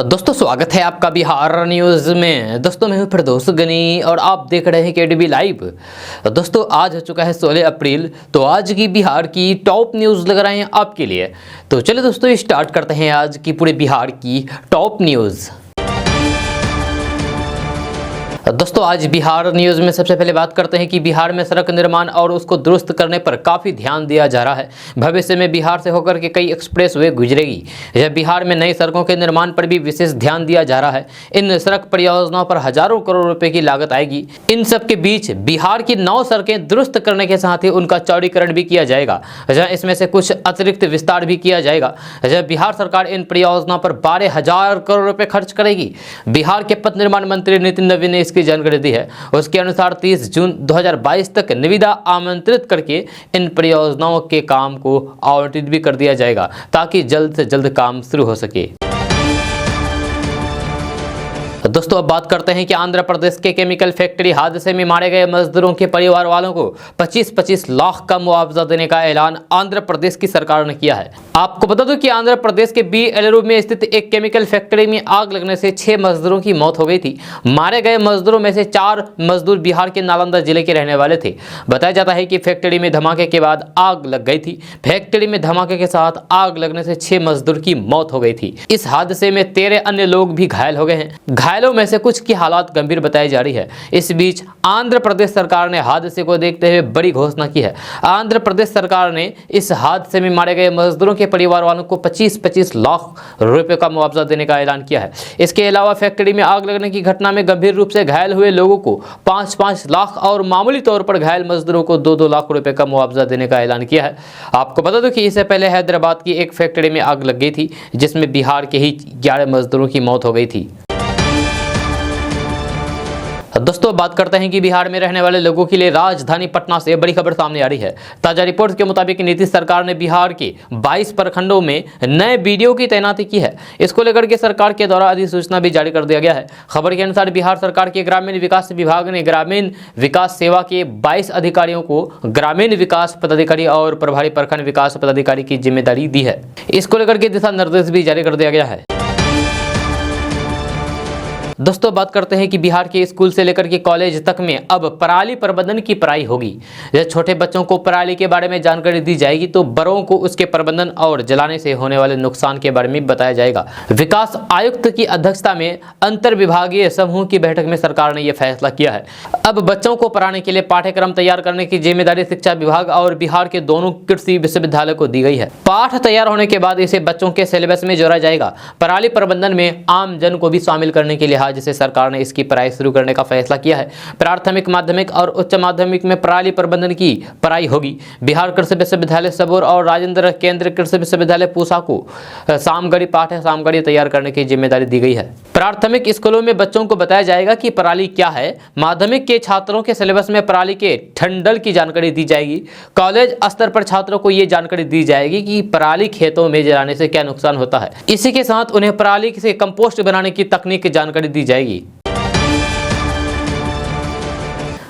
दोस्तों स्वागत है आपका बिहार न्यूज़ में। दोस्तों मैं हूं फिरदौस गनी और आप देख रहे हैं केडीबी लाइव। दोस्तों आज हो चुका है 16 अप्रैल, तो आज की बिहार की टॉप न्यूज़ लग रहे हैं आपके लिए। तो चलिए दोस्तों स्टार्ट करते हैं आज की पूरे बिहार की टॉप न्यूज़। दोस्तों आज बिहार न्यूज़ में सबसे पहले बात करते हैं कि बिहार में सड़क निर्माण और उसको दुरुस्त करने पर काफ़ी ध्यान दिया जा रहा है। भविष्य में बिहार से होकर के कई एक्सप्रेसवे गुजरेगी। यह बिहार में नई सड़कों के निर्माण पर भी विशेष ध्यान दिया जा रहा है। इन सड़क परियोजनाओं पर हजारों करोड़ रुपए की लागत आएगी। इन सब के बीच बिहार की 9 सड़कें दुरुस्त करने के साथ ही उनका चौड़ीकरण भी किया जाएगा। इसमें से कुछ अतिरिक्त विस्तार भी किया जाएगा। बिहार सरकार इन परियोजनाओं पर 12,000 करोड़ रुपए खर्च करेगी। बिहार के पथ निर्माण मंत्री नितिन नवीन ने इसकी जानकारी दी है। उसके अनुसार 30 जून 2022 तक निविदा आमंत्रित करके इन परियोजनाओं के काम को आवंटित भी कर दिया जाएगा ताकि जल्द से जल्द काम शुरू हो सके। दोस्तों अब बात करते हैं कि आंध्र प्रदेश के केमिकल फैक्ट्री हादसे में मारे गए मजदूरों के परिवार वालों को 25-25 लाख का मुआवजा देने का ऐलान आंध्र प्रदेश की सरकार ने किया है। आपको बता दूं कि आंध्र प्रदेश के बीएलरू में स्थित एक केमिकल फैक्ट्री में आग लगने से 6 मजदूरों की मौत हो गई थी। मारे गए मजदूरों में से 4 मजदूर बिहार के नालंदा जिले के रहने वाले थे। बताया जाता है कि फैक्ट्री में धमाके के बाद आग लग गई थी। फैक्ट्री में धमाके के साथ आग लगने से 6 मजदूर की मौत हो गई थी। इस हादसे में 13 अन्य लोग भी घायल हो गए हैं। घायलों में से कुछ की हालत गंभीर बताई जा रही है। इस बीच आंध्र प्रदेश सरकार ने हादसे को देखते हुए बड़ी घोषणा की है। आंध्र प्रदेश सरकार ने इस हादसे में मारे गए मजदूरों के परिवार वालों को 25-25 लाख रुपए का मुआवजा देने का ऐलान किया है। इसके अलावा फैक्ट्री में आग लगने की घटना में गंभीर रूप से घायल हुए लोगों को 5-5 लाख और मामूली तौर पर घायल मजदूरों को 2-2 लाख रुपए का मुआवजा देने का ऐलान किया है। आपको बता दो कि इससे पहले हैदराबाद की एक फैक्ट्री में आग लग गई थी जिसमें बिहार के ही 11 मजदूरों की मौत हो गई थी। दोस्तों बात करते हैं कि बिहार में रहने वाले लोगों के लिए राजधानी पटना से बड़ी खबर सामने आ रही है। ताजा रिपोर्ट के मुताबिक नीतीश सरकार ने बिहार के 22 प्रखंडों में नए बीडीओ की तैनाती की है। इसको लेकर के सरकार के द्वारा अधिसूचना भी जारी कर दिया गया है। खबर के अनुसार बिहार सरकार के ग्रामीण विकास विभाग ने ग्रामीण विकास सेवा के 22 अधिकारियों को ग्रामीण विकास पदाधिकारी और प्रभारी प्रखंड विकास पदाधिकारी की जिम्मेदारी दी है। इसको लेकर के दिशा निर्देश भी जारी कर दिया गया है। दोस्तों बात करते हैं कि बिहार के स्कूल से लेकर के कॉलेज तक में अब पराली प्रबंधन की पढ़ाई होगी। जब छोटे बच्चों को पराली के बारे में जानकारी दी जाएगी तो बड़ों को उसके प्रबंधन और जलाने से होने वाले नुकसान के बारे में बताया जाएगा। विकास आयुक्त की अध्यक्षता में अंतर विभागीय समूह की बैठक में सरकार ने यह फैसला किया है। अब बच्चों को पढ़ाने के लिए पाठ्यक्रम तैयार करने की जिम्मेदारी शिक्षा विभाग और बिहार के दोनों कृषि विश्वविद्यालय को दी गई है। पाठ तैयार होने के बाद इसे बच्चों के सिलेबस में जोड़ा जाएगा। पराली प्रबंधन में आम जन को भी शामिल करने के लिए जिसे सरकार ने इसकी पढ़ाई शुरू करने का फैसला किया है। प्राथमिक, माध्यमिक और उच्च माध्यमिक में पराली प्रबंधन की पढ़ाई होगी। बिहार कृषि विश्वविद्यालय सबौर और राजेंद्र केंद्र कृषि विश्वविद्यालय पूसा को सामग्री पाठ्य सामग्री तैयार करने की जिम्मेदारी दी गई है। प्राथमिक स्कूलों में बच्चों को बताया जाएगा कि पराली क्या है। माध्यमिक के छात्रों के सिलेबस में पराली के ठंडल की जानकारी दी जाएगी। कॉलेज स्तर पर छात्रों को यह जानकारी दी जाएगी कि पराली खेतों में जलाने से क्या नुकसान होता है। इसी के साथ उन्हें पराली से कंपोस्ट बनाने की तकनीक की जानकारी दी जाएगी।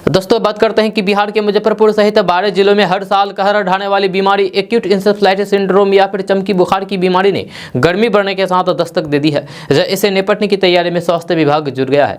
दोस्तों बात करते हैं कि बिहार के मुजफ्फरपुर सहित 12 जिलों में हर साल कहर ढाने वाली बीमारी एक्यूट इंसेफ्लाइटिस सिंड्रोम या फिर चमकी बुखार की बीमारी ने गर्मी बढ़ने के साथ दस्तक दे दी है। इसे निपटने की तैयारी में स्वास्थ्य विभाग जुट गया है।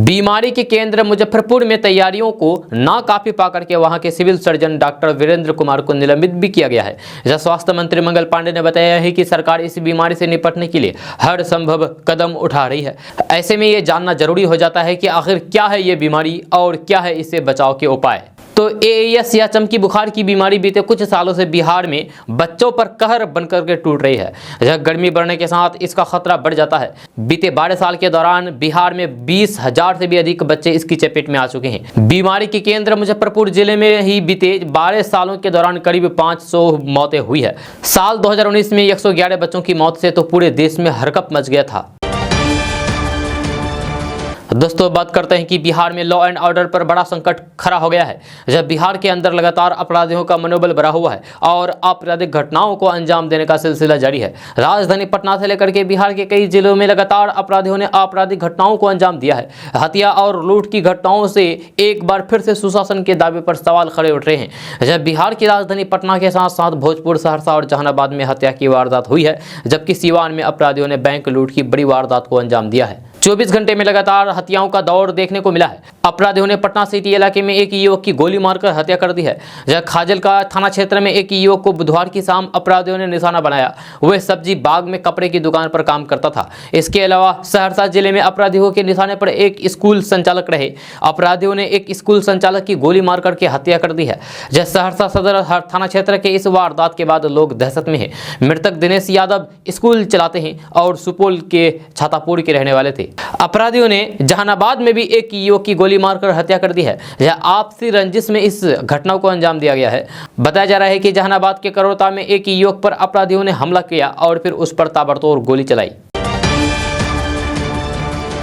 बीमारी के केंद्र मुजफ्फरपुर में तैयारियों को नाकाफी पाकर के वहां के civil surgeon doctor Virendra Kumar को निलंबित भी किया गया है। स्वास्थ्य मंत्री मंगल पांडे ने बताया है कि सरकार इस बीमारी से निपटने के लिए हर संभव कदम उठा रही है। ऐसे में ये जानना जरूरी हो जाता है कि आखिर क्या है ये बीमारी और क्या है इससे बचाव के उपाय। तो एईएस या चमकी बुखार की बीमारी बीते कुछ सालों से बिहार में बच्चों पर कहर बनकर के टूट रही है। जब गर्मी बढ़ने के साथ इसका खतरा बढ़ जाता है। बीते 12 साल के दौरान बिहार में 20,000 से भी अधिक बच्चे इसकी चपेट में आ चुके हैं। बीमारी के केंद्र मुजफ्फरपुर जिले में ही बीते 12 सालों के दौरान करीब 500 मौतें हुई है। साल 2019 में 111 बच्चों की मौत से तो पूरे देश में हरकंप मच गया था। दोस्तों बात करते हैं कि बिहार में लॉ एंड ऑर्डर पर बड़ा संकट खड़ा हो गया है। जब बिहार के अंदर लगातार अपराधियों का मनोबल बढ़ा हुआ है और आपराधिक घटनाओं को अंजाम देने का सिलसिला जारी है। राजधानी पटना से लेकर के बिहार के कई जिलों में लगातार अपराधियों ने आपराधिक घटनाओं को अंजाम दिया है। हत्या और लूट की घटनाओं से एक बार फिर से सुशासन के दावे पर सवाल खड़े उठ रहे हैं। जब बिहार की राजधानी पटना के साथ साथ भोजपुर, सहरसा और जहानाबाद में हत्या की वारदात हुई है, जबकि सीवान में अपराधियों ने बैंक लूट की बड़ी वारदात को अंजाम दिया है। 24 घंटे में लगातार हत्याओं का दौर देखने को मिला है। अपराधियों ने पटना सिटी इलाके में एक युवक की गोली मारकर हत्या कर दी है। जहां खाजल का थाना क्षेत्र में एक युवक को बुधवार की शाम अपराधियों ने निशाना बनाया। वह सब्जी बाग में कपड़े की दुकान पर काम करता था। इसके अलावा सहरसा जिले में अपराधियों के निशाने पर एक स्कूल संचालक रहे। अपराधियों ने एक स्कूल संचालक की गोली मार करके हत्या कर दी है। जहां सहरसा सदर थाना क्षेत्र के इस वारदात के बाद लोग दहशत में हैं। मृतक दिनेश यादव स्कूल चलाते हैं और सुपौल के छातापुर के रहने वाले थे। अपराधियों ने जहानाबाद में भी एक युवक की गोली मारकर हत्या कर दी है। यह आपसी रंजिश में इस घटना को अंजाम दिया गया है। बताया जा रहा है कि जहानाबाद के करोता में एक युवक पर अपराधियों ने हमला किया और फिर उस पर ताबड़तोड़ गोली चलाई।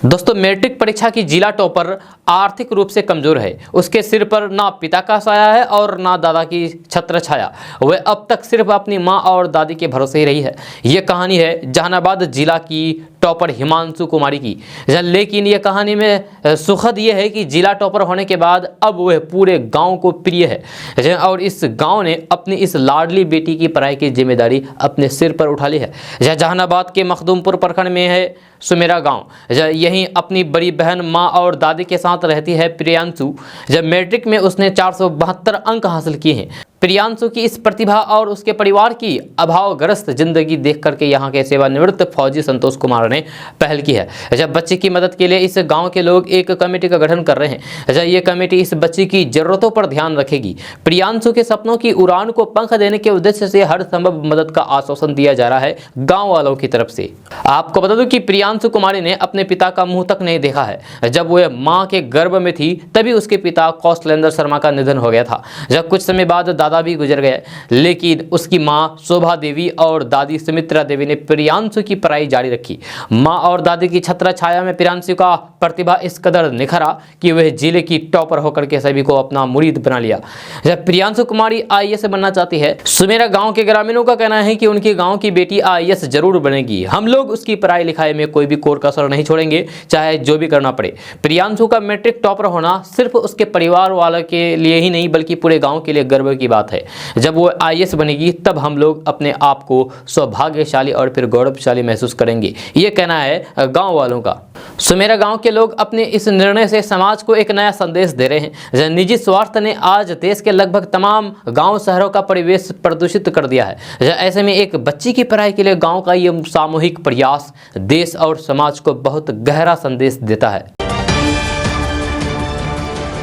दोस्तों मैट्रिक परीक्षा की जिला टॉपर आर्थिक रूप से कमजोर है। उसके सिर पर ना पिता का साया है और ना दादा की छत्र छाया। वह अब तक सिर्फ अपनी मां और दादी के भरोसे ही रही है। यह कहानी है जहानाबाद जिला की टॉपर हिमांशु कुमारी की। लेकिन यह कहानी में सुखद यह है कि जिला टॉपर होने के बाद अब वह पूरे गांव को प्रिय है और इस गांव ने अपनी इस लाडली बेटी की पढ़ाई की जिम्मेदारी अपने सिर पर उठा ली है। जहानाबाद के मखदूमपुर प्रखंड में है सुमेरा गांव। यहीं अपनी बड़ी बहन, मां और दादी के साथ रहती है प्रियांशु। जब मैट्रिक में उसने 472 अंक हासिल किए हैं। प्रियांशु की इस प्रतिभा और उसके परिवार की अभावग्रस्त जिंदगी देख करके यहाँ के सेवानिवृत्त फौजी संतोष कुमार ने पहल की है। जब बच्चे की मदद के लिए इस गांव के लोग एक कमेटी का गठन कर रहे हैं। जब ये कमेटी इस बच्ची की जरूरतों पर ध्यान रखेगी। प्रियांशु के सपनों की उड़ान को पंख देने के उद्देश्य से हर संभव मदद का आश्वासन दिया जा रहा है गाँव वालों की तरफ से। आपको बता दूं कि प्रियांशु कुमारी ने अपने पिता का मुंह तक नहीं देखा है। जब वह मां के गर्भ में थी तभी उसके पिता कौशलेंद्र शर्मा का निधन हो गया था। जब कुछ समय बाद दादा भी गुजर गए, लेकिन उसकी मां शोभा देवी और दादी सुमित्रा देवी ने प्रियांशु की पढ़ाई जारी रखी। मां और दादी की छत्र छाया में प्रियांशु का प्रतिभा इस कदर निखरा कि वह जिले की टॉपर होकर के सभी को अपना मुरीद बना लिया। जब प्रियांशु कुमारी IAS बनना चाहती है। सुमेरा गांव के ग्रामीणों का कहना है कि उनके गांव की बेटी IAS जरूर बनेगी। हम लोग उसकी पढ़ाई लिखाई में कोई भी कोर कसर नहीं छोड़ेंगे, चाहे जो भी करना पड़े। प्रियांशु का मैट्रिक टॉपर होना सिर्फ उसके परिवार वालों के लिए ही नहीं बल्कि पूरे गांव के लिए गर्व की बात है। जब वो IAS बनेगी तब हम लोग अपने आप को सौभाग्यशाली और फिर गौरवशाली महसूस करेंगे, ये कहना है गांव वालों का। सुमेरा गांव के लोग अपने इस निर्णय से समाज को एक नया संदेश दे रहे हैं। निजी स्वार्थ ने आज देश के लगभग तमाम गांव शहरों का परिवेश प्रदूषित कर दिया है। ऐसे में एक बच्ची की पढ़ाई के लिए गांव का ये सामूहिक प्रयास देश और समाज को बहुत गहरा संदेश देता है।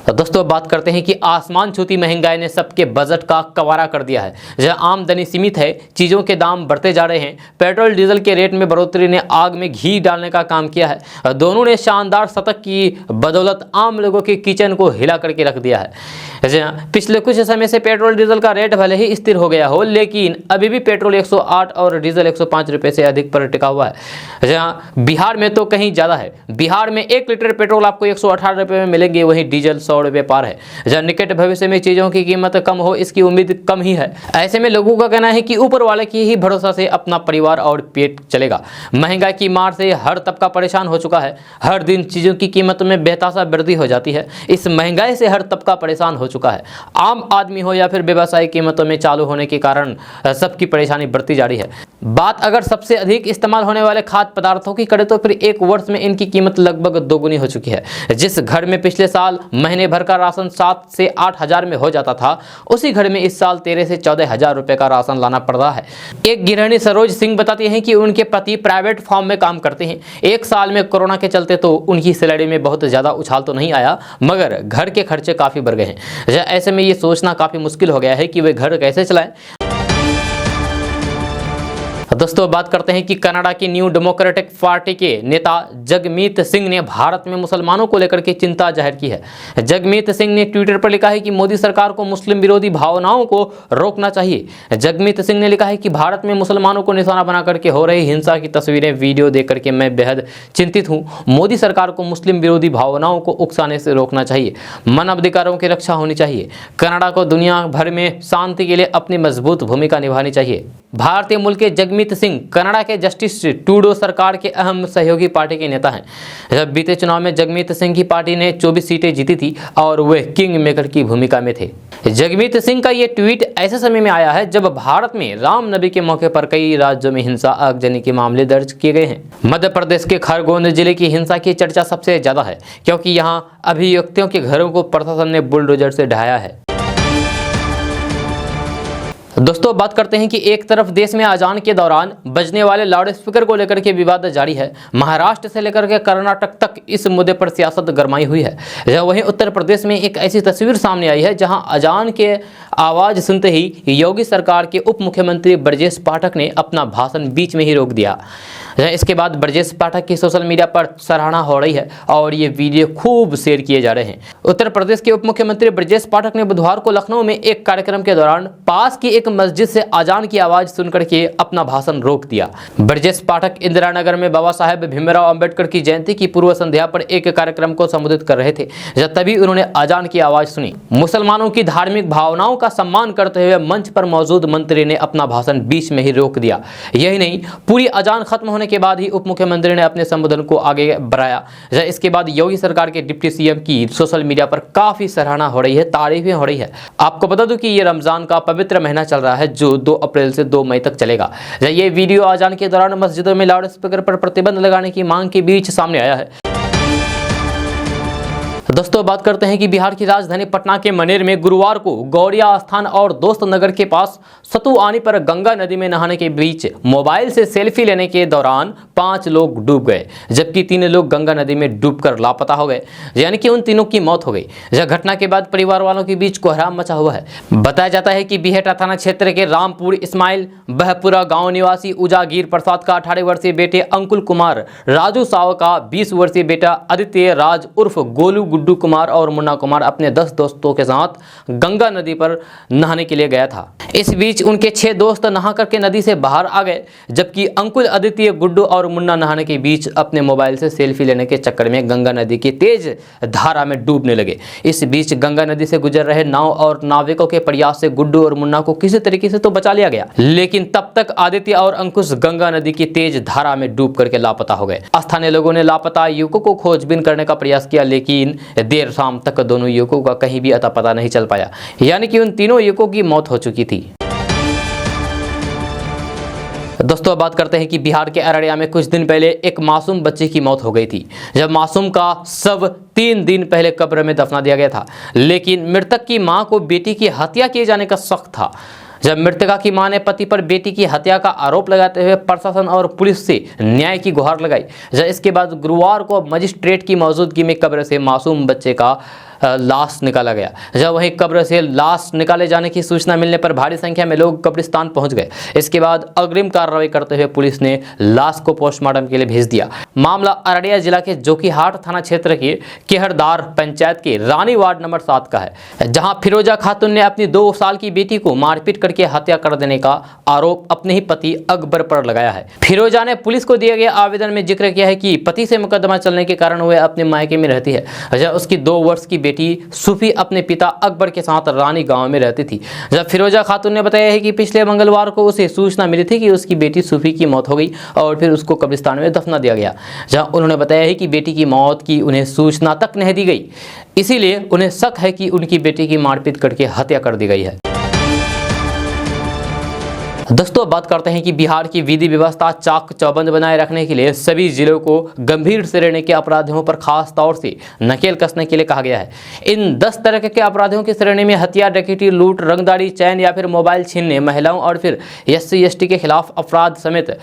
तो दोस्तों बात करते हैं कि आसमान छूती महंगाई ने सबके बजट का कवारा कर दिया है। जहां आमदनी सीमित है, चीज़ों के दाम बढ़ते जा रहे हैं। पेट्रोल डीजल के रेट में बढ़ोतरी ने आग में घी डालने का काम किया है। दोनों ने शानदार शतक की बदौलत आम लोगों के किचन को हिला करके रख दिया है। पिछले कुछ समय से पेट्रोल डीजल का रेट भले ही स्थिर हो गया हो, लेकिन अभी भी पेट्रोल 108 और डीजल 105 रुपये से अधिक पर टिका हुआ है। जहाँ बिहार में तो कहीं ज़्यादा है। बिहार में 1 लीटर पेट्रोल आपको 118 रुपये में मिलेंगे, वहीं डीजल 100 रुपये पार है। जब निकट भविष्य में चीजों की कीमत कम हो इसकी उम्मीद कम ही है। ऐसे में लोगों का कहना है कि ऊपर वाले की ही भरोसा से अपना परिवार और पेट चलेगा। महंगाई की मार से हर तबका परेशान हो चुका है। हर दिन चीजों की कीमत में बेतहाशा वृद्धि हो जाती है। इस महंगाई से हर तबका परेशान हो चुका है। आम आदमी हो या फिर व्यवसायी कीमतों में चालू होने के कारण सबकी परेशानी बढ़ती जा रही है। बात अगर सबसे अधिक इस्तेमाल होने वाले खाद्य पदार्थों की करें तो फिर एक वर्ष में इनकी कीमत लगभग दोगुनी हो चुकी है। जिस घर में पिछले साल महीने भर का राशन 7 से 8 हजार में हो जाता था, उसी घर में इस साल 13 से 14 हजार रुपए का राशन लाना पड़ रहा है। एक गृहिणी सरोज सिंह बताती हैं कि उनके पति प्राइवेट फॉर्म में काम करते हैं। एक साल में कोरोना के चलते तो उनकी सैलरी में बहुत ज्यादा उछाल तो नहीं आया, मगर घर के खर्चे काफी बढ़ गए हैं। ऐसे में ये सोचना काफी मुश्किल हो गया है कि वे घर कैसे चलाएं। दोस्तों बात करते हैं कि कनाडा की न्यू डेमोक्रेटिक पार्टी के नेता जगमीत सिंह ने भारत में मुसलमानों को लेकर के चिंता जाहिर की है। जगमीत सिंह ने ट्विटर पर लिखा है कि मोदी सरकार को मुस्लिम विरोधी भावनाओं को रोकना चाहिए। जगमीत सिंह ने लिखा है कि भारत में मुसलमानों को निशाना बना करके हो रही हिंसा की तस्वीरें वीडियो देख करके मैं बेहद चिंतित हूँ। मोदी सरकार को मुस्लिम विरोधी भावनाओं को उकसाने से रोकना चाहिए। मानवाधिकारों की रक्षा होनी चाहिए। कनाडा को दुनिया भर में शांति के लिए अपनी मजबूत भूमिका निभानी चाहिए। भारतीय मूल के जगमीत सिंह कनाडा के जस्टिस ट्रूडो सरकार के अहम सहयोगी पार्टी के नेता हैं। जब बीते चुनाव में जगमीत सिंह की पार्टी ने 24 सीटें जीती थी और वे किंग मेकर की भूमिका में थे। जगमीत सिंह का ये ट्वीट ऐसे समय में आया है जब भारत में राम नबी के मौके पर कई राज्यों में हिंसा आगजनी के मामले दर्ज किए गए हैं। मध्य प्रदेश के खरगोन जिले की हिंसा की चर्चा सबसे ज्यादा है क्योंकि यहाँ अभियुक्तों के घरों को प्रशासन ने बुलडोजर से ढहाया है। दोस्तों बात करते हैं कि एक तरफ देश में अजान के दौरान बजने वाले लाउड स्पीकर को लेकर के विवाद जारी है। महाराष्ट्र से लेकर के कर्नाटक तक इस मुद्दे पर सियासत गरमाई हुई है। वहीं उत्तर प्रदेश में एक ऐसी तस्वीर सामने आई है जहां अजान के आवाज सुनते ही योगी सरकार के उप मुख्यमंत्री ब्रजेश पाठक ने अपना भाषण बीच में ही रोक दिया। इसके बाद ब्रजेश पाठक की सोशल मीडिया पर सराहना हो रही है और ये वीडियो खूब शेयर किए जा रहे हैं। उत्तर प्रदेश के उप मुख्यमंत्री ब्रजेश पाठक ने बुधवार को लखनऊ में एक कार्यक्रम के दौरान पास की एक मस्जिद से अजान की आवाज सुनकर के अपना भाषण रोक दिया। ब्रजेश पाठक इंदिरा नगर में बाबा साहेब भीमराव अंबेडकर की जयंती की पूर्व संध्या पर एक कार्यक्रम को संबोधित कर रहे थे जब तभी उन्होंने अजान की आवाज सुनी। मुसलमानों की धार्मिक भावनाओं का सम्मान करते हुए मंच पर मौजूद मंत्री ने अपना भाषण बीच में ही रोक दिया। यही नहीं, पूरी अजान खत्म होने के बाद ही उप मुख्यमंत्री ने अपने संबोधन को आगे बढ़ाया। इसके बाद योगी सरकार के डिप्टी सीएम की सोशल मीडिया पर काफी सराहना हो रही है, तारीफें हो रही है। आपको बता दूं कि ये रमजान का पवित्र महीना चल रहा है जो 2 अप्रैल से 2 मई तक चलेगा। ये वीडियो अजान के दौरान मस्जिदों में लाउड स्पीकर पर प्रतिबंध लगाने की मांग के बीच सामने आया है। दोस्तों बात करते हैं कि बिहार की राजधानी पटना के मनेर में गुरुवार को गौरिया स्थान और दोस्त नगर के पास सतुआनी पर गंगा नदी में नहाने के बीच मोबाइल से सेल्फी लेने के दौरान 5 लोग डूब गए जबकि 3 लोग गंगा नदी में डूबकर लापता हो गए, यानी कि उन तीनों की मौत हो गई। यह घटना के बाद परिवार वालों के बीच कोहराम मचा हुआ है। बताया जाता है कि बिहेटा थाना क्षेत्र के रामपुर इस्माइल बहपुरा गाँव निवासी उजागीर प्रसाद का 18 वर्षीय बेटे अंकुल कुमार, राजू साव का 20 वर्षीय बेटा आदित्य राज उर्फ गोलू गुड्डू कुमार और मुन्ना कुमार अपने 10 दोस्तों के साथ गंगा नदी पर नहाने के लिए गया था। इस बीच उनके 6 दोस्त नहा करके नदी से बाहर आ गए जबकि अंकुल, आदित्य, गुड्डू और मुन्ना नहाने के बीच अपने मोबाइल से सेल्फी लेने के चक्कर में गंगा नदी की तेज धारा में डूबने लगे। इस बीच गंगा नदी से गुजर रहे नाव और नाविकों के प्रयास से गुड्डू और मुन्ना को किसी तरीके से तो बचा लिया गया, लेकिन तब तक आदित्य और अंकुश गंगा नदी की तेज धारा में डूब करके लापता हो गए। स्थानीय लोगों ने लापता युवकों को खोजबीन करने का प्रयास किया लेकिन देर शाम तक दोनों युवकों का कहीं भी अता पता नहीं चल पाया, यानी कि उन तीनों युवकों की मौत हो चुकी थी। दोस्तों बात करते हैं कि बिहार के अररिया में कुछ दिन पहले एक मासूम बच्चे की मौत हो गई थी जब मासूम का शव 3 दिन पहले कब्र में दफना दिया गया था, लेकिन मृतक की मां को बेटी की हत्या किए जाने का शक था। जब मृतका की मां ने पति पर बेटी की हत्या का आरोप लगाते हुए प्रशासन और पुलिस से न्याय की गुहार लगाई। इसके बाद गुरुवार को मजिस्ट्रेट की मौजूदगी में कब्र से मासूम बच्चे का लाश निकाला गया। जब वहीं कब्र से लाश निकाले जाने की सूचना मिलने पर भारी संख्या में लोग कब्रिस्तान पहुंच गए। इसके बाद अग्रिम कार्रवाई करते हुए पुलिस ने लाश को पोस्टमार्टम के लिए भेज दिया। मामला अररिया जिला के जोकीहाट थाना क्षेत्र के केहरदार पंचायत के रानी वार्ड नंबर 7 का है, जहां फिरोजा खातून ने अपनी 2 साल की बेटी को मारपीट करके हत्या कर देने का आरोप अपने ही पति अकबर पर लगाया है। फिरोजा ने पुलिस को दिए गए आवेदन में जिक्र किया है कि पति से मुकदमा चलने के कारण वह अपने मायके में रहती है। उसकी 2 वर्ष की बेटी सूफी अपने पिता अकबर के साथ रानी गांव में रहती थी। जब फिरोजा खातून ने बताया है कि पिछले मंगलवार को उसे सूचना मिली थी कि उसकी बेटी सूफी की मौत हो गई और फिर उसको कब्रिस्तान में दफना दिया गया। जहां उन्होंने बताया है कि बेटी की मौत की उन्हें सूचना तक नहीं दी गई, इसीलिए उन्हें शक है कि उनकी बेटी की मारपीट करके हत्या कर दी गई है। दोस्तों बात करते हैं कि बिहार की विधि व्यवस्था चाक चौबंद बनाए रखने के लिए सभी जिलों को गंभीर श्रेणी के अपराधियों पर खास तौर से नकेल कसने के लिए कहा गया है। इन 10 तरह के अपराधियों की श्रेणी में हत्या, डकैती, लूट, रंगदारी, चैन या फिर मोबाइल छीनने, महिलाओं और फिर SC ST के खिलाफ अपराध समेत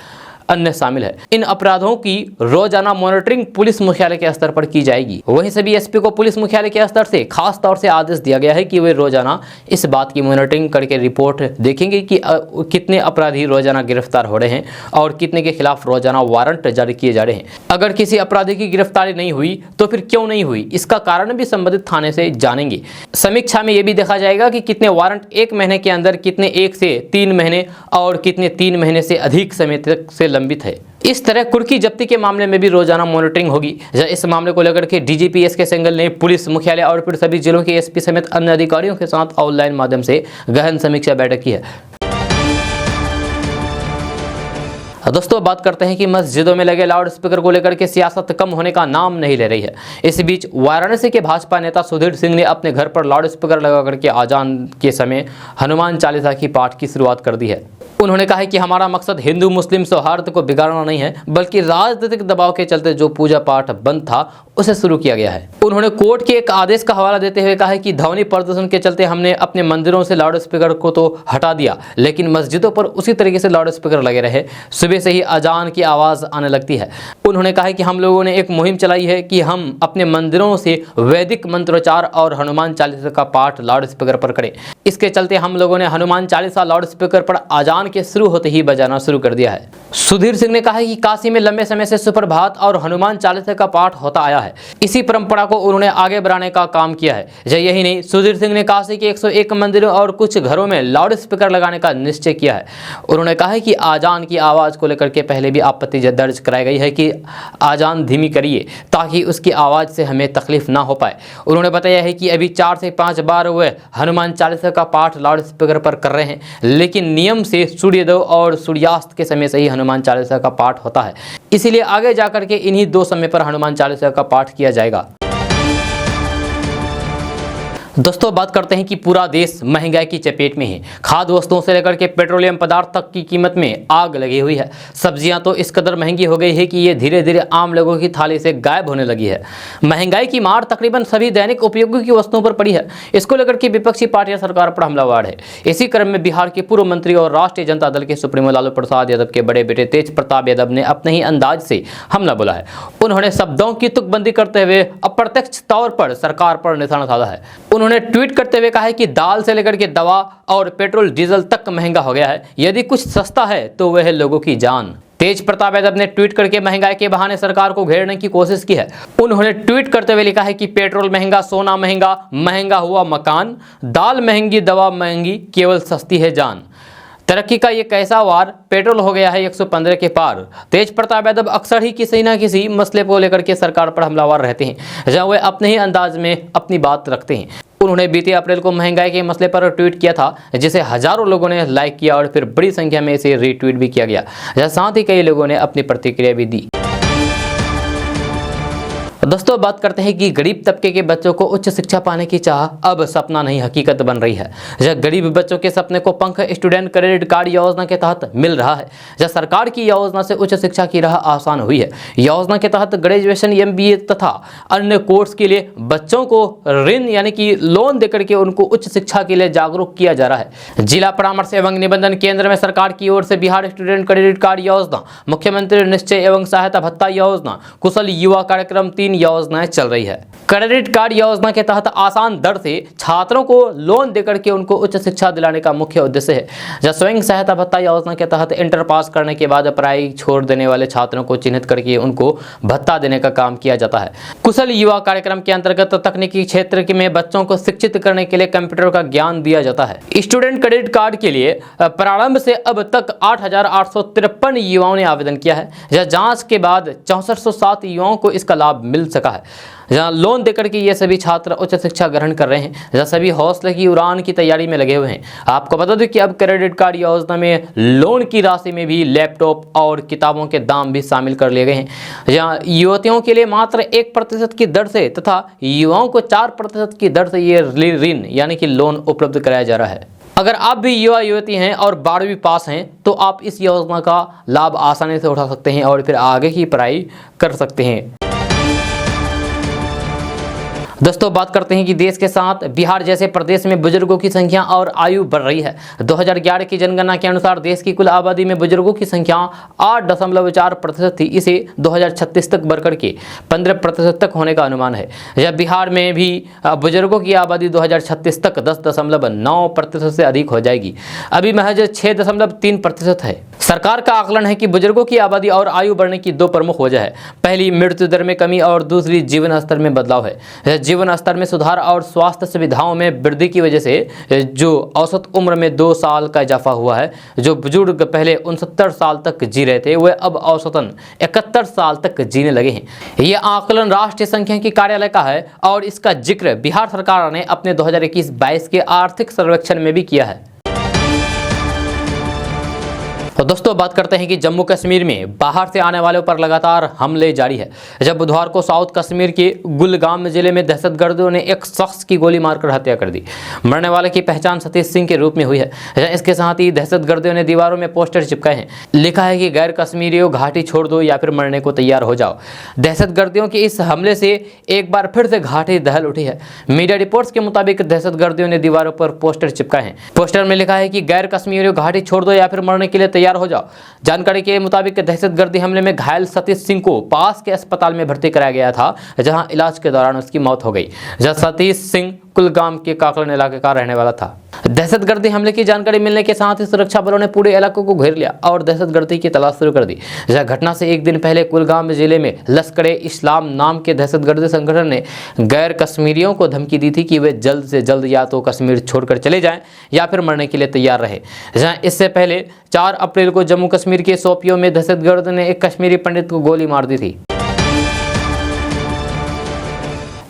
अन्य शामिल है। इन अपराधों की रोजाना मॉनिटरिंग पुलिस मुख्यालय के स्तर पर की जाएगी। वहीं सभी एसपी को पुलिस मुख्यालय के स्तर से खास तौर से आदेश दिया गया है कि वे रोजाना इस बात की मॉनिटरिंग करके रिपोर्ट देखेंगे कि कितने अपराधी रोजाना गिरफ्तार हो रहे हैं और कितने के खिलाफ रोजाना वारंट जारी किए जा रहे हैं। अगर किसी अपराधी की गिरफ्तारी नहीं हुई तो फिर क्यों नहीं हुई, इसका कारण भी संबंधित थाने से जानेंगे। समीक्षा में यह भी देखा जाएगा कि कितने वारंट 1 महीने के अंदर, कितने 1 से 3 महीने और कितने 3 महीने से अधिक समय तक से लंबित है। इस तरह कुर्की जब्ती के मामले में भी रोजाना मॉनिटरिंग होगी। इस मामले को लेकर के डीजीपी एसके सेंगल ने पुलिस मुख्यालय और फिर सभी जिलों के एसपी समेत अन्य अधिकारियों के साथ ऑनलाइन माध्यम से गहन समीक्षा बैठक की है। दोस्तों बात करते हैं कि मस्जिदों में लगे लाउड स्पीकर को लेकर के सियासत कम होने का नाम नहीं ले रही है। इस बीच वाराणसी के भाजपा नेता सुधीर सिंह ने अपने घर पर लाउड स्पीकर लगा करके आजान के समय हनुमान चालीसा की पाठ की शुरुआत कर दी है। उन्होंने कहा है कि हमारा मकसद हिंदू मुस्लिम सौहार्द को बिगाड़ना नहीं है, बल्कि राजनीतिक दबाव के चलते जो पूजा पाठ बंद था उसे शुरू किया गया है। उन्होंने कोर्ट के एक आदेश का हवाला देते हुए कहा है कि ध्वनि प्रदूषण के चलते हमने अपने मंदिरों से लाउड स्पीकर को तो हटा दिया, लेकिन मस्जिदों पर उसी तरीके से लाउड स्पीकर लगे रहे। सुबह से ही अजान की आवाज़ आने लगती है। उन्होंने कहा है कि हम लोगों ने एक मुहिम चलाई है कि हम अपने मंदिरों से वैदिक मंत्रोच्चार और हनुमान चालीसा का पाठ लाउड स्पीकर पर करें। इसके चलते हम लोगों ने हनुमान चालीसा लाउड स्पीकर पर आजान के शुरू होते ही बजाना शुरू कर दिया है। सुधीर सिंह ने कहा है कि काशी में लंबे समय से सुप्रभात और हनुमान चालीसा का पाठ होता आया है। इसी परंपरा को उन्होंने आगे बढ़ाने का काम किया है। यही नहीं, सुधीर सिंह ने काशी के 101 मंदिरों और कुछ घरों में लाउड स्पीकर लगाने का निश्चय किया है। उन्होंने कहा है कि आजान की आवाज़ को लेकर के पहले भी आपत्ति दर्ज कराई गई है कि आजान धीमी करिए ताकि उसकी आवाज़ से हमें तकलीफ ना हो पाए। उन्होंने बताया है कि अभी 4 से 5 बार वे हनुमान चालीसा का पाठ लाउड स्पीकर पर कर रहे हैं, लेकिन नियम से सूर्योदय और सूर्यास्त के समय से ही हनुमान चालीसा का पाठ होता है। इसीलिए आगे जाकर के इन्हीं 2 समय पर हनुमान चालीसा का पाठ किया जाएगा। दोस्तों बात करते हैं कि पूरा देश महंगाई की चपेट में है। खाद्य वस्तुओं से लेकर के पेट्रोलियम पदार्थ तक की कीमत में आग लगी हुई है। सब्जियां तो इस कदर महंगी हो गई है कि ये धीरे धीरे आम लोगों की थाली से गायब होने लगी है। महंगाई की मार तकरीबन सभी दैनिक उपयोगी की वस्तुओं पर पड़ी है। इसको लेकर के विपक्षी पार्टियां सरकार पर हमलावर है। इसी क्रम में बिहार के पूर्व मंत्री और राष्ट्रीय जनता दल के सुप्रीमो लालू प्रसाद यादव के बड़े बेटे तेज प्रताप यादव ने अपने ही अंदाज से हमला बोला है। उन्होंने शब्दों की तुकबंदी करते हुए अप्रत्यक्ष तौर पर सरकार पर निशाना साधा है। उन्होंने ट्वीट करते हुए कहा है कि दाल से लेकर के दवा और पेट्रोल डीजल तक महंगा हो गया है। यदि कुछ सस्ता है तो वह है लोगों की जान। तेज प्रताप यादव ने ट्वीट करके महंगाई के बहाने सरकार को घेरने की कोशिश की है। उन्होंने ट्वीट करते हुए लिखा है कि पेट्रोल महंगा, सोना महंगा, महंगा हुआ मकान, दाल महंगी, दवा महंगी, केवल सस्ती है जान। तरक्की का ये कैसा वार, पेट्रोल हो गया है 115 के पार। तेज प्रताप यादव अक्सर ही किसी न किसी मसले को लेकर के सरकार पर हमलावर रहते हैं, जहां वे अपने ही अंदाज में अपनी बात रखते हैं। उन्होंने बीते अप्रैल को महंगाई के मसले पर ट्वीट किया था, जिसे हजारों लोगों ने लाइक किया और फिर बड़ी संख्या में इसे रीट्वीट भी किया गया। साथ ही कई लोगों ने अपनी प्रतिक्रिया भी दी। दोस्तों बात करते हैं कि गरीब तबके के बच्चों को उच्च शिक्षा पाने की चाह अब सपना नहीं हकीकत बन रही है। जब गरीब बच्चों के सपने को पंख स्टूडेंट क्रेडिट कार्ड योजना के तहत मिल रहा है। जब सरकार की योजना से उच्च शिक्षा की राह आसान हुई है। योजना के तहत ग्रेजुएशन, MBA तथा अन्य कोर्स के लिए बच्चों को ऋण यानी कि लोन देकर के उनको उच्च शिक्षा के लिए जागरूक किया जा रहा है। जिला परामर्श एवं निबंधन केंद्र में सरकार की ओर से बिहार स्टूडेंट क्रेडिट कार्ड योजना, मुख्यमंत्री निश्चय एवं सहायता भत्ता योजना, कुशल युवा कार्यक्रम 3 योजनाएं चल रही है। क्रेडिट कार्ड योजना के तहत आसान दर से छात्रों को लोन देकर के उनको उच्च शिक्षा दिलाने का मुख्य उद्देश्य है। जब स्वयं सहायता भत्ता योजना के तहत इंटर पास करने के बाद पढ़ाई छोड़ देने वाले छात्रों को चिन्हित करके उनको भत्ता देने का काम किया जाता है। कुशल युवा कार्यक्रम के अंतर्गत तकनीकी क्षेत्र में बच्चों को शिक्षित करने के लिए कंप्यूटर का ज्ञान दिया जाता है। स्टूडेंट क्रेडिट कार्ड के लिए प्रारंभ से अब तक 8,853 युवाओं ने आवेदन किया है। जांच के बाद 6407 युवाओं को इसका लाभ मिल सका है। जहां लोन देकर के ये सभी छात्र उच्च शिक्षा ग्रहण कर रहे हैं, जहां सभी हौसले की उड़ान की तैयारी में लगे हुए हैं। आपको बता दें कि अब क्रेडिट कार्ड योजना में लोन की राशि में भी लैपटॉप और किताबों के दाम भी शामिल कर लिए गए हैं। जहां युवतियों के लिए मात्र 1% की दर से तथा युवाओं को 4% की दर से ये ऋण यानी कि लोन उपलब्ध कराया जा रहा है। अगर आप भी युवा युवती हैं और 12वीं पास हैं तो आप इस योजना का लाभ आसानी से उठा सकते हैं और फिर आगे की पढ़ाई कर सकते हैं। दोस्तों बात करते हैं कि देश के साथ बिहार जैसे प्रदेश में बुजुर्गों की संख्या और आयु बढ़ रही है। 2011 की जनगणना के अनुसार देश की कुल आबादी में बुजुर्गों की संख्या 8.4% थी। इसे 2036 तक बढ़कर के 15% तक होने का अनुमान है। जब बिहार में भी बुजुर्गों की आबादी 2036 तक 10.9% से अधिक हो जाएगी। अभी महज 6.3% है। सरकार का आकलन है कि बुजुर्गों की आबादी और आयु बढ़ने की दो प्रमुख वजह है। पहली मृत्यु दर में कमी और दूसरी जीवन स्तर में बदलाव है। जीवन स्तर में सुधार और स्वास्थ्य सुविधाओं में वृद्धि की वजह से जो औसत उम्र में 2 साल का इजाफा हुआ है। जो बुजुर्ग पहले 69 साल तक जी रहे थे वे अब औसतन 71 साल तक जीने लगे हैं। यह आकलन राष्ट्रीय सांख्यिकी कार्यालय का है और इसका जिक्र बिहार सरकार ने अपने 2021-22 के आर्थिक सर्वेक्षण में भी किया है। तो दोस्तों बात करते हैं कि जम्मू कश्मीर में बाहर से आने वालों पर लगातार हमले जारी है। जब बुधवार को साउथ कश्मीर के गुलगाम जिले में दहशतगर्दों ने एक शख्स की गोली मारकर हत्या कर दी। मरने वाले की पहचान सतीश सिंह के रूप में हुई है। इसके साथ ही दहशतगर्दों ने दीवारों में पोस्टर चिपकाए हैं। लिखा है कि गैर कश्मीरियों घाटी छोड़ दो या फिर मरने को तैयार हो जाओ। दहशतगर्दियों के इस हमले से एक बार फिर से घाटी दहल उठी है। मीडिया रिपोर्ट्स के मुताबिक दहशतगर्दियों ने दीवारों पर पोस्टर चिपकाए हैं। पोस्टर में लिखा है कि गैर कश्मीरियों घाटी छोड़ दो या फिर मरने के लिए तैयार हो जाओ। जानकारी के मुताबिक दहशतगर्दी हमले में घायल सतीश सिंह को पास के अस्पताल में भर्ती कराया गया था, जहां इलाज के दौरान उसकी मौत हो गई। जहां सतीश सिंह कुलगाम के काकलन इलाके का रहने वाला था। दहशतगर्दी हमले की जानकारी मिलने के साथ ही सुरक्षा बलों ने पूरे इलाके को घेर लिया और दहशतगर्दी की तलाश शुरू कर दी। जहां घटना से एक दिन पहले कुलगाम जिले में लश्कर-ए-इस्लाम नाम के दहशतगर्दी संगठन ने गैर कश्मीरियों को धमकी दी थी कि वे जल्द से जल्द या तो कश्मीर छोड़कर चले जाएं या फिर मरने के लिए तैयार रहे। जहां इससे पहले 4 अप्रैल को जम्मू कश्मीर के शोपियों में दहशतगर्द ने एक कश्मीरी पंडित को गोली मार दी थी।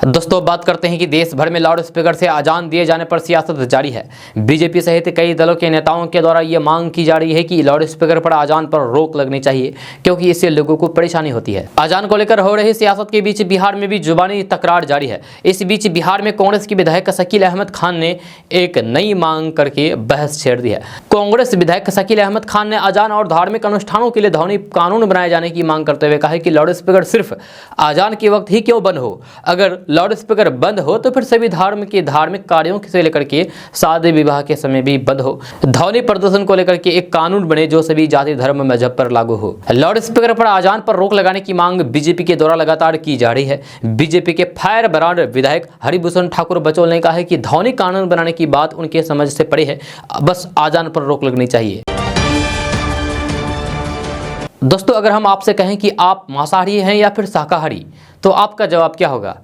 दोस्तों बात करते हैं कि देश भर में लाउड स्पीकर से अजान दिए जाने पर सियासत जारी है। बीजेपी सहित कई दलों के नेताओं के द्वारा यह मांग की जा रही है कि लाउड स्पीकर पर अजान पर रोक लगनी चाहिए, क्योंकि इससे लोगों को परेशानी होती है। अजान को लेकर हो रही सियासत के बीच बिहार में भी जुबानी तकरार जारी है। इस बीच बिहार में कांग्रेस की विधायक शकील अहमद खान ने एक नई मांग करके बहस छेड़ दी है। कांग्रेस विधायक शकील अहमद खान ने अजान और धार्मिक अनुष्ठानों के लिए ध्वनि कानून बनाए जाने की मांग करते हुए कहा है कि लाउड स्पीकर सिर्फ अजान के वक्त ही क्यों बंद हो। अगर लाउड स्पीकर बंद हो तो फिर सभी धार्मिक कार्यों से लेकर के शादी विवाह के समय भी बंद हो। ध्वनि प्रदूषण को लेकर के एक कानून बने जो सभी जाति धर्म मजहब पर लागू हो। लाउड स्पीकर पर अजान पर रोक लगाने की मांग बीजेपी के द्वारा लगातार की जा रही है। बीजेपी के फायर ब्रांड विधायक हरिभूषण ठाकुर बचौल ने कहा है कि ध्वनि कानून बनाने की बात उनके समझ से परे है, बस अजान पर रोक लगनी चाहिए। दोस्तों अगर हम आपसे कहें कि आप मांसाहारी हैं या फिर शाकाहारी, तो आपका जवाब क्या होगा?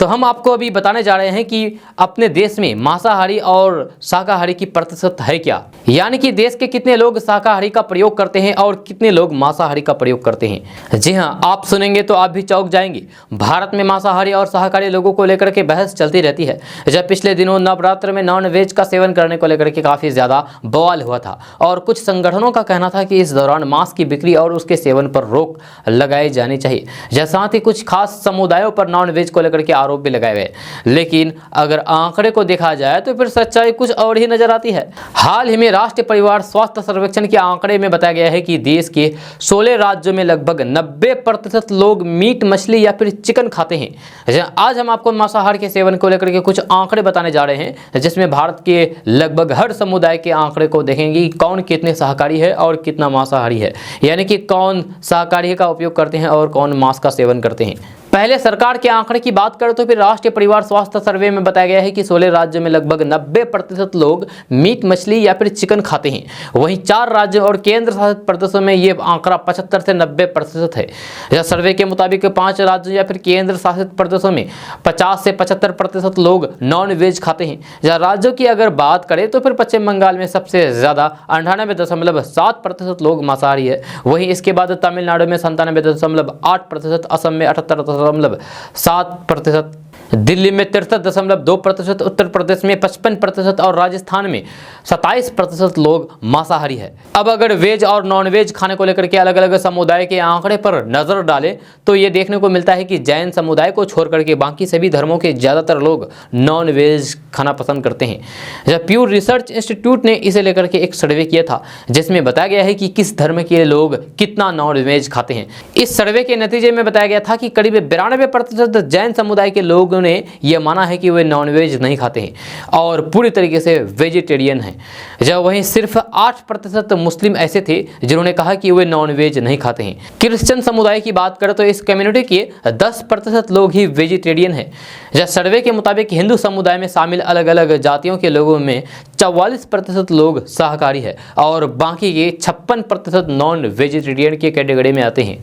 तो हम आपको अभी बताने जा रहे हैं कि अपने देश में मांसाहारी और शाकाहारी की प्रतिशत है क्या, यानी कि देश के कितने लोग शाकाहारी का प्रयोग करते हैं और कितने लोग मांसाहारी का प्रयोग करते हैं। जी हाँ, आप सुनेंगे तो आप भी चौंक जाएंगे। भारत में मांसाहारी और शाकाहारी लोगों को लेकर के बहस चलती रहती है। जब पिछले दिनों नवरात्र में नॉन वेज का सेवन करने को लेकर के काफ़ी ज़्यादा बवाल हुआ था और कुछ संगठनों का कहना था कि इस दौरान मांस की बिक्री और उसके सेवन पर रोक लगाई जानी चाहिए। साथ ही कुछ खास समुदायों पर नॉन वेज को लेकर के आरोप भी लगाए गए। लेकिन अगर आंकड़े को देखा जाए तो फिर सच्चाई कुछ और ही नजर आती है। हाल ही में राष्ट्रीय परिवार स्वास्थ्य सर्वेक्षण के आंकड़े में बताया गया है कि देश के 16 राज्यों में लगभग 90% लोग मीट, मछली या फिर चिकन खाते हैं। आज हम आपको मांसाहार के सेवन को लेकर के कुछ आंकड़े बताने जा रहे हैं, जिसमें भारत के लगभग हर समुदाय के आंकड़े को देखेंगे कि कौन कितने शाकाहारी है और कितना मांसाहारी है, यानी कि कौन शाकाहारी का उपयोग करते हैं और कौन मांस का सेवन करते हैं। पहले सरकार के आंकड़े की बात करें तो फिर राष्ट्रीय परिवार स्वास्थ्य सर्वे में बताया गया है कि 16 राज्यों में लगभग 90% लोग मीट, मछली या फिर चिकन खाते हैं। वहीं 4 राज्यों और केंद्र शासित प्रदेशों में ये आंकड़ा 75 से 90% है। यह सर्वे के मुताबिक 5 राज्यों या फिर केंद्र शासित प्रदेशों में 50 से 75% लोग नॉन वेज खाते हैं। जहाँ राज्यों की अगर बात करें तो फिर पश्चिम बंगाल में सबसे ज़्यादा 98.7% लोग मांसाहारी है। वहीं इसके बाद तमिलनाडु में 97.8%, असम में 78.7%, दिल्ली में 63.2%, उत्तर प्रदेश में 55% और राजस्थान में 27% लोग मांसाहारी है। अब अगर वेज और नॉन वेज खाने को लेकर के अलग अलग समुदाय के आंकड़े पर नजर डालें तो ये देखने को मिलता है कि जैन समुदाय को छोड़ करके बाकी सभी धर्मों के ज़्यादातर लोग नॉन वेज खाना पसंद करते हैं। जब प्यू रिसर्च इंस्टीट्यूट ने इसे लेकर के एक सर्वे किया था, जिसमें बताया गया है कि किस धर्म के लोग कितना नॉन वेज खाते हैं। इस सर्वे के नतीजे में बताया गया था कि करीब 92% जैन समुदाय के लोगों जिन्होंने ये माना है कि वे नॉनवेज नहीं खाते हैं और पूरी तरीके से वेजिटेरियन हैं, जब वहीं सिर्फ 8% मुस्लिम ऐसे थे जिन्होंने कहा कि वे नॉनवेज नहीं खाते हैं। क्रिश्चियन समुदाय की बात करें तो इस कम्युनिटी के 10% लोग ही वेजिटेरियन हैं। जब सर्वे के मुताबिक हिंदू समुदाय में शामिल अलग अलग जातियों के लोगों में 44% लोग शाकाहारी है और बाकी के 56% नॉन वेजिटेरियन के कैटेगरी में आते हैं।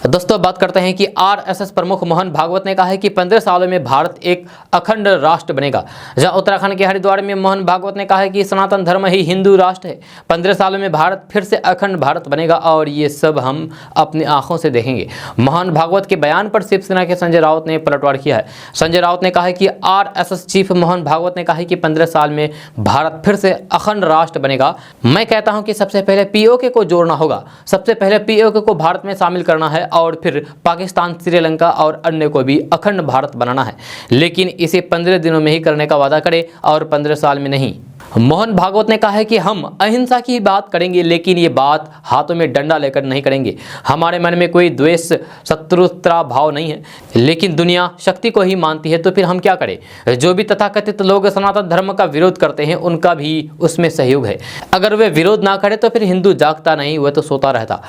दोस्तों बात करते हैं कि आरएसएस प्रमुख मोहन भागवत ने कहा है कि 15 सालों में भारत एक अखंड राष्ट्र बनेगा। जहां उत्तराखंड के हरिद्वार में मोहन भागवत ने कहा है कि सनातन धर्म ही हिंदू राष्ट्र है। 15 सालों में भारत फिर से अखंड भारत बनेगा और ये सब हम अपनी आंखों से देखेंगे। मोहन भागवत के बयान पर शिवसेना के संजय राउत ने पलटवार किया है। संजय राउत ने कहा है कि आरएसएस चीफ मोहन भागवत ने कहा है कि 15 साल में भारत फिर से अखंड राष्ट्र बनेगा। मैं कहता हूं कि सबसे पहले पीओके को जोड़ना होगा, सबसे पहले पीओके को भारत में शामिल करना है और फिर पाकिस्तान, श्रीलंका और अन्य को भी अखंड भारत बनाना है, लेकिन इसे 15 दिनों में ही करने का वादा करें और 15 साल में नहीं। मोहन भागवत ने कहा है कि हम अहिंसा की बात करेंगे, लेकिन ये बात हाथों में डंडा लेकर नहीं करेंगे। हमारे मन में कोई द्वेष, शत्रुता भाव नहीं है, लेकिन दुनिया शक्ति को ही मानती है, तो फिर हम क्या करें। जो भी तथाकथित लोग सनातन धर्म का विरोध करते हैं उनका भी उसमें सहयोग है। अगर वे विरोध ना करें तो फिर हिंदू जागता नहीं, वह तो सोता रहता।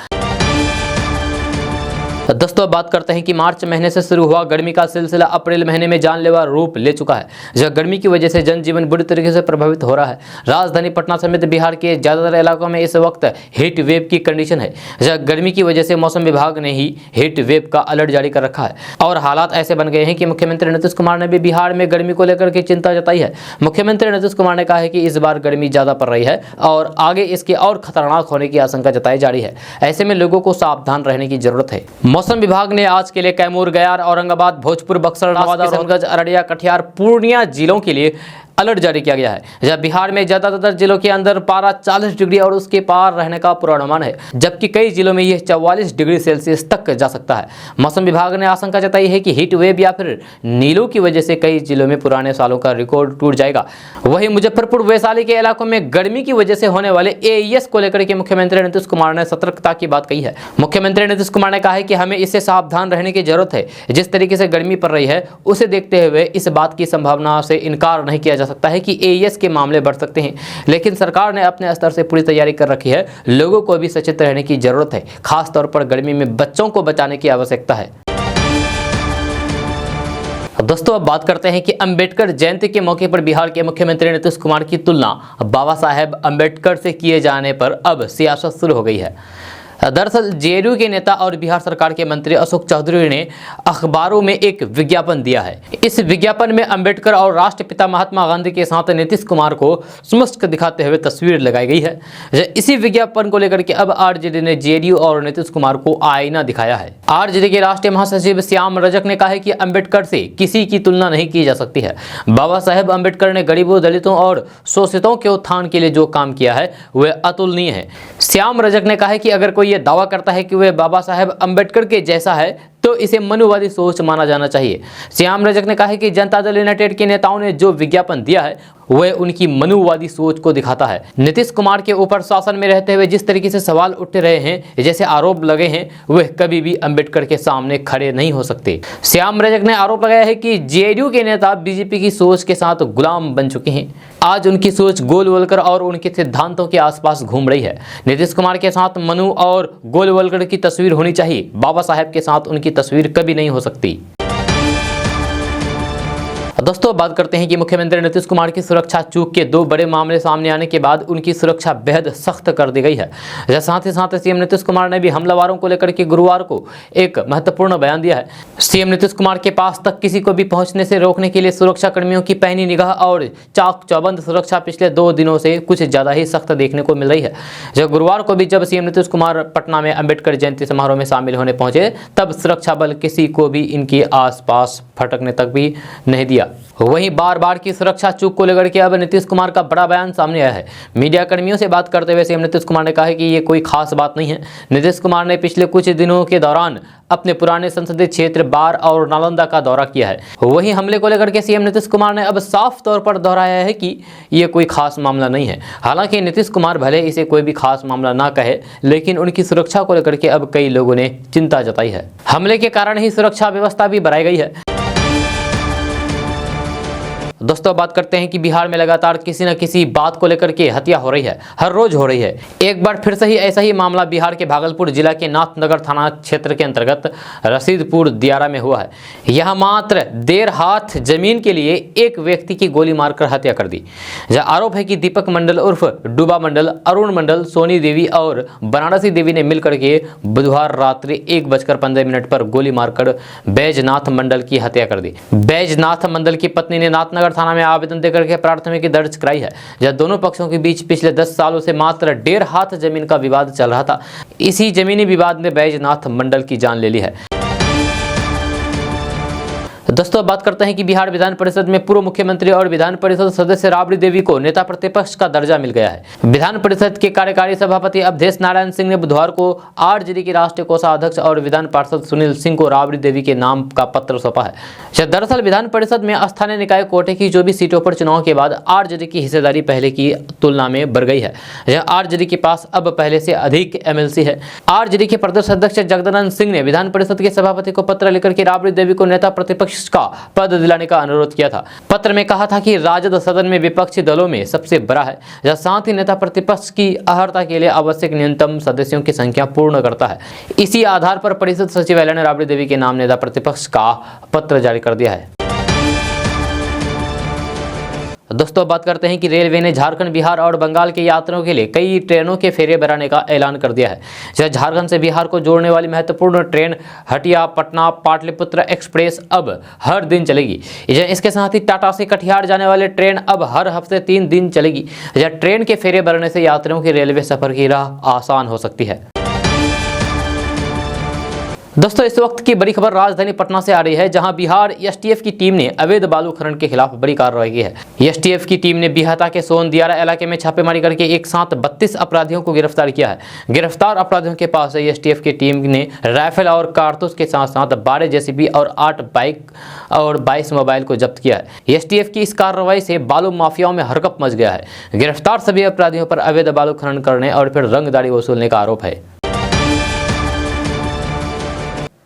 दोस्तों बात करते हैं कि मार्च महीने से शुरू हुआ गर्मी का सिलसिला अप्रैल महीने में जानलेवा रूप ले चुका है। जहां गर्मी की वजह से जनजीवन बुरी तरीके से प्रभावित हो रहा है। राजधानी पटना समेत बिहार के ज्यादातर इलाकों में इस वक्त हीट वेव की कंडीशन है। जहां गर्मी की वजह से मौसम विभाग ने ही हीट वेव का अलर्ट जारी कर रखा है और हालात ऐसे बन गए हैं कि मुख्यमंत्री नीतीश कुमार ने भी बिहार में गर्मी को लेकर के चिंता जताई है। मुख्यमंत्री नीतीश कुमार ने कहा है कि इस बार गर्मी ज्यादा पड़ रही है और आगे इसके और खतरनाक होने की आशंका जताई जा रही है। ऐसे में लोगों को सावधान रहने की जरूरत है। मौसम विभाग ने आज के लिए कैमूर, गया, औरंगाबाद, भोजपुर, बक्सर, नवादा, किशनगंज, अररिया, कटिहार, पूर्णिया जिलों के लिए अलर्ट जारी किया गया है। जब बिहार में ज्यादातर जिलों के अंदर पारा 40 डिग्री और उसके पार रहने का पूर्वानुमान है, जबकि कई जिलों में यह 44 डिग्री सेल्सियस तक जा सकता है। मौसम विभाग ने आशंका जताई है कि हीट वेव या फिर नीलों की वजह से कई जिलों में पुराने सालों का रिकॉर्ड टूट जाएगा। वहीं मुजफ्फरपुर, वैशाली के इलाकों में गर्मी की वजह से होने वाले एईएस को लेकर के मुख्यमंत्री नीतीश कुमार ने सतर्कता की बात कही है। मुख्यमंत्री नीतीश कुमार ने कहा है कि हमें इससे सावधान रहने की जरूरत है। जिस तरीके से गर्मी पड़ रही है उसे देखते हुए इस बात की संभावना से इनकार नहीं किया जा सकता है कि एईएस के मामले बढ़ सकते हैं, लेकिन सरकार ने अपने स्तर से पूरी तैयारी कर रखी है। लोगों को भी सचेत रहने की जरूरत है। खास तौर पर गर्मी में बच्चों को बचाने की आवश्यकता है। दोस्तों अब बात करते हैं कि अंबेडकर जयंती के मौके पर बिहार के मुख्यमंत्री नीतीश कुमार की तुलना बाबा साहेब अंबेडकर से किए जाने पर अब सियासत शुरू हो गई है। दरअसल जेडीयू के नेता और बिहार सरकार के मंत्री अशोक चौधरी ने अखबारों में एक विज्ञापन दिया है। इस विज्ञापन में अंबेडकर और राष्ट्रपिता महात्मा गांधी के साथ नीतीश कुमार को स्मष्ट दिखाते हुए तस्वीर लगाई गई है। इसी विज्ञापन को लेकर के अब आरजेडी ने जेडीयू और नीतीश कुमार को आईना दिखाया है। आरजेडी के राष्ट्रीय महासचिव श्याम रजक ने कहा है कि अंबेडकर से किसी की तुलना नहीं की जा सकती है। बाबा साहेब अंबेडकर ने गरीबों, दलितों और शोषितों के उत्थान के लिए जो काम किया है वह अतुलनीय है। श्याम रजक ने कहा है कि अगर कोई ये दावा करता है कि वह बाबा साहेब अंबेडकर के जैसा है तो इसे मनुवादी सोच माना जाना चाहिए। श्याम रजक ने कहा है कि जनता दल यूनाइटेड के नेताओं ने जो विज्ञापन दिया है वह उनकी मनुवादी सोच को दिखाता है। नीतीश कुमार के ऊपर शासन में रहते हुए जिस तरीके से सवाल उठ रहे हैं, जैसे आरोप लगे हैं, वह कभी भी अंबेडकर के सामने खड़े नहीं हो सकते। श्याम रजक ने आरोप लगाया है कि जेडीयू के नेता बीजेपी की सोच के साथ गुलाम बन चुके हैं। आज उनकी सोच गोलवलकर और उनके सिद्धांतों के आसपास घूम रही है। नीतीश कुमार के साथ मनु और गोलवलकर की तस्वीर होनी चाहिए, बाबा साहेब के साथ उनकी तस्वीर कभी नहीं हो सकती। दोस्तों बात करते हैं कि मुख्यमंत्री नीतीश कुमार की सुरक्षा चूक के दो बड़े मामले सामने आने के बाद उनकी सुरक्षा बेहद सख्त कर दी गई है। साथ ही साथ सीएम नीतीश कुमार ने भी हमलावरों को लेकर के गुरुवार को एक महत्वपूर्ण बयान दिया है। सीएम नीतीश कुमार के पास तक किसी को भी पहुंचने से रोकने के लिए सुरक्षा कर्मियों की पैनी निगाह और चाक चौबंद सुरक्षा पिछले 2 दिनों से कुछ ज्यादा ही सख्त देखने को मिल रही है। जब गुरुवार को भी जब सीएम नीतीश कुमार पटना में अंबेडकर जयंती समारोह में शामिल होने पहुंचे, तब सुरक्षा बल किसी को भी इनके आसपास फटकने तक भी नहीं दिया। वहीं बार बार की सुरक्षा चूक को लेकर के अब नीतीश कुमार का बड़ा बयान सामने आया है। मीडिया कर्मियों से बात करते हुए सीएम नीतीश कुमार ने कहा है कि ये कोई खास बात नहीं है। नीतीश कुमार ने पिछले कुछ दिनों के दौरान अपने पुराने संसदीय क्षेत्र बार और नालंदा का दौरा किया है। वहीं हमले को लेकर के सीएम नीतीश कुमार ने अब साफ तौर पर दोहराया है कि ये कोई खास मामला नहीं है। हालांकि नीतीश कुमार भले इसे कोई भी खास मामला ना कहे, लेकिन उनकी सुरक्षा को लेकर के अब कई लोगों ने चिंता जताई है। हमले के कारण ही सुरक्षा व्यवस्था भी बढ़ाई गई है। दोस्तों, बात करते हैं कि बिहार में लगातार किसी न किसी बात को लेकर के हत्या हो रही है, हर रोज हो रही है। एक बार फिर से ही ऐसा ही मामला बिहार के भागलपुर जिला के नाथनगर थाना क्षेत्र के अंतर्गत रसीदपुर दियारा में हुआ है। यहाँ मात्र 1.5 हाथ जमीन के लिए एक व्यक्ति की गोली मारकर हत्या कर दी। यह आरोप है कि दीपक मंडल उर्फ डूबा मंडल, अरुण मंडल, सोनी देवी और बनारसी देवी ने मिलकर के बुधवार रात्रि 1:15 पर गोली मारकर बैजनाथ मंडल की हत्या कर दी। बैजनाथ मंडल की पत्नी ने नाथनगर थाना में आवेदन देकर के प्राथमिकी दर्ज कराई है। जब दोनों पक्षों के बीच पिछले 10 सालों से मात्र 1.5 हाथ जमीन का विवाद चल रहा था। इसी जमीनी विवाद में बैजनाथ मंडल की जान ले ली है। दोस्तों, बात करते हैं कि बिहार विधान परिषद में पूर्व मुख्यमंत्री और विधान परिषद सदस्य राबड़ी देवी को नेता प्रतिपक्ष का दर्जा मिल गया है। विधान परिषद के कार्यकारी सभापति अवधेश नारायण सिंह ने बुधवार को आरजेडी के राष्ट्रीय कोषाध्यक्ष और विधान पार्षद सुनील सिंह को राबड़ी देवी के नाम का पत्र सौंपा है। दरअसल विधान परिषद में स्थानीय निकाय कोटे की 24 सीटों पर चुनाव के बाद आरजेडी की हिस्सेदारी पहले की तुलना में बढ़ गई है। यह आरजेडी के पास अब पहले से अधिक एमएलसी है। आरजेडी के प्रदेश अध्यक्ष जगदानंद सिंह ने विधान परिषद के सभापति को पत्र लिखकर के राबड़ी देवी को नेता प्रतिपक्ष का पद दिलाने का अनुरोध किया था। पत्र में कहा था कि राजद सदन में विपक्षी दलों में सबसे बड़ा है, जहां साथ ही नेता प्रतिपक्ष की अर्हता के लिए आवश्यक न्यूनतम सदस्यों की संख्या पूर्ण करता है। इसी आधार पर परिषद सचिवालय ने राबड़ी देवी के नाम नेता प्रतिपक्ष का पत्र जारी कर दिया है। दोस्तों, बात करते हैं कि रेलवे ने झारखंड, बिहार और बंगाल के यात्रियों के लिए कई ट्रेनों के फेरे बढ़ाने का ऐलान कर दिया है। जहां झारखंड से बिहार को जोड़ने वाली महत्वपूर्ण ट्रेन हटिया पटना पाटलिपुत्र एक्सप्रेस अब हर दिन चलेगी। इसके साथ ही टाटा से कटिहार जाने वाली ट्रेन अब हर हफ्ते 3 दिन चलेगी। यह ट्रेन के फेरे बढ़ने से यात्रियों की रेलवे सफर की राह आसान हो सकती है। दोस्तों, इस वक्त की बड़ी खबर राजधानी पटना से आ रही है, जहां बिहार एसटीएफ की टीम ने अवैध बालू खनन के खिलाफ बड़ी कार्रवाई की है। एसटीएफ की टीम ने बिहाता के सोन दियारा इलाके में छापेमारी करके एक साथ 32 अपराधियों को गिरफ्तार किया है। गिरफ्तार अपराधियों के पास से एसटीएफ की टीम ने राइफल और कारतूस के साथ साथ 12 जेसीबी और 8 बाइक और 22 मोबाइल को जब्त किया है। एसटीएफ की इस कार्रवाई से बालू माफियाओं में हड़कंप मच गया है। गिरफ्तार सभी अपराधियों पर अवैध बालू खनन करने और फिर रंगदारी वसूलने का आरोप है।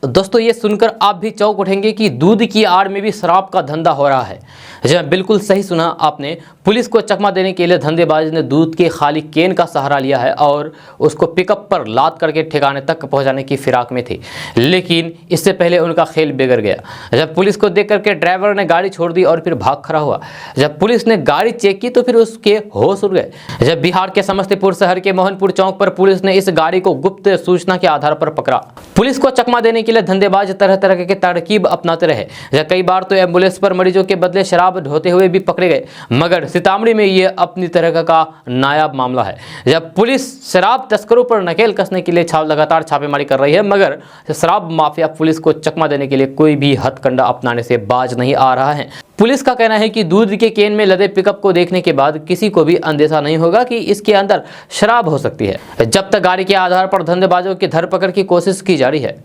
दोस्तों, ये सुनकर आप भी चौंक उठेंगे कि दूध की आड़ में भी शराब का धंधा हो रहा है। जब बिल्कुल सही सुना आपने, पुलिस को चकमा देने के लिए धंधेबाज ने दूध के खाली केन का सहारा लिया है और उसको पिकअप पर लाद करके ठिकाने तक पहुंचाने की फिराक में थे। लेकिन इससे पहले उनका खेल बिगड़ गया। जब पुलिस को देख करके ड्राइवर ने गाड़ी छोड़ दी और फिर भाग खड़ा हुआ। जब पुलिस ने गाड़ी चेक की तो फिर उसके होश उड़ गए। जब बिहार के समस्तीपुर शहर के मोहनपुर चौक पर पुलिस ने इस गाड़ी को गुप्त सूचना के आधार पर पकड़ा। पुलिस को चकमा देने के लिए धंधेबाज तरह तरह के तरकीब अपनाते रहे। कई बार तो एम्बुलेंस पर मरीजों के बदले शराब ढोते हुए भी पकड़े गए, मगर सीतामढ़ी में ये अपनी तरह का नायाब मामला है। जब पुलिस शराब तस्करों पर नकेल कसने के लिए लगातार छापेमारी कर रही है, मगर शराब माफिया पुलिस को चकमा देने के लिए कोई भी हथकंडा अपनाने से बाज नहीं आ रहा है। पुलिस का कहना है कि दूध के केन में लदे पिकअप को देखने के बाद किसी को भी अंदेशा नहीं होगा कि इसके अंदर शराब हो सकती है। जब तक गाड़ी के आधार पर धंधेबाजों की धरपकड़ की कोशिश की जा रही है।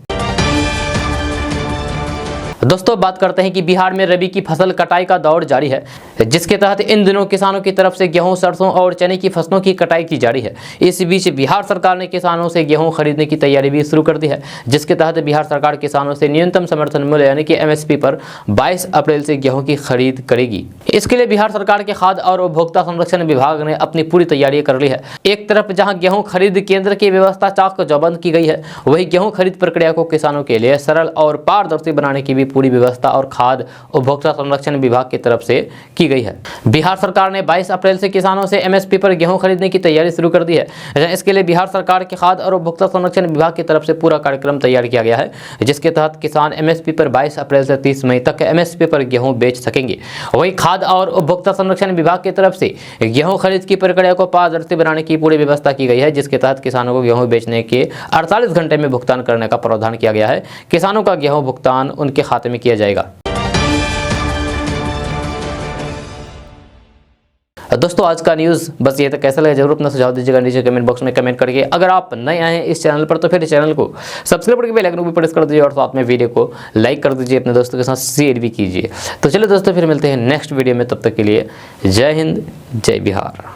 दोस्तों, बात करते हैं कि बिहार में रबी की फसल कटाई का दौर जारी है, जिसके तहत इन दिनों किसानों की तरफ से गेहूं, सरसों और चने की फसलों की कटाई की जा रही है। इस बीच बिहार सरकार ने किसानों से गेहूं खरीदने की तैयारी भी शुरू कर दी है, जिसके तहत बिहार सरकार किसानों से न्यूनतम समर्थन मूल्य यानी कि एमएसपी पर 22 अप्रैल से गेहूं की खरीद करेगी। इसके लिए बिहार सरकार के खाद्य और उपभोक्ता संरक्षण विभाग ने अपनी पूरी तैयारी कर ली है। एक तरफ जहां गेहूं खरीद केंद्र की व्यवस्था चाक चौबंद की गई है, वही गेहूं खरीद प्रक्रिया को किसानों के लिए सरल और पारदर्शी बनाने की भी पूरी व्यवस्था और खाद्य उपभोक्ता संरक्षण विभाग की तरफ से की गई है। बिहार सरकार ने 22 अप्रैल से किसानों से एमएसपी पर गेहूं खरीदने की तैयारी शुरू कर दी है। इसके लिए बिहार सरकार के खाद्य और उपभोक्ता संरक्षण विभाग की तरफ से पूरा कार्यक्रम तैयार किया गया है, जिसके तहत किसान एमएसपी पर 22 अप्रैल से 30 मई तक एमएसपी पर गेहूं बेच सकेंगे। वही खाद्य और उपभोक्ता संरक्षण विभाग की तरफ से गेहूं खरीद की प्रक्रिया को पारदर्शी बनाने की पूरी व्यवस्था की गई है, जिसके तहत किसानों को गेहूं बेचने के 48 घंटे में भुगतान करने का प्रावधान किया गया है। किसानों का गेहूं भुगतान उनके खाते में किया जाएगा। दोस्तों आज का न्यूज़ बस ये तक। कैसा लगा जरूर अपना सुझाव दीजिएगा नीचे कमेंट बॉक्स में कमेंट करके। अगर आप नए आए हैं इस चैनल पर तो फिर चैनल को सब्सक्राइब करके बेल आइकन को प्रेस कर दीजिए और साथ में वीडियो को लाइक कर दीजिए, अपने दोस्तों के साथ शेयर भी कीजिए। तो चलिए दोस्तों फिर मिलते हैं नेक्स्ट वीडियो में, तब तक के लिए जय हिंद जय बिहार।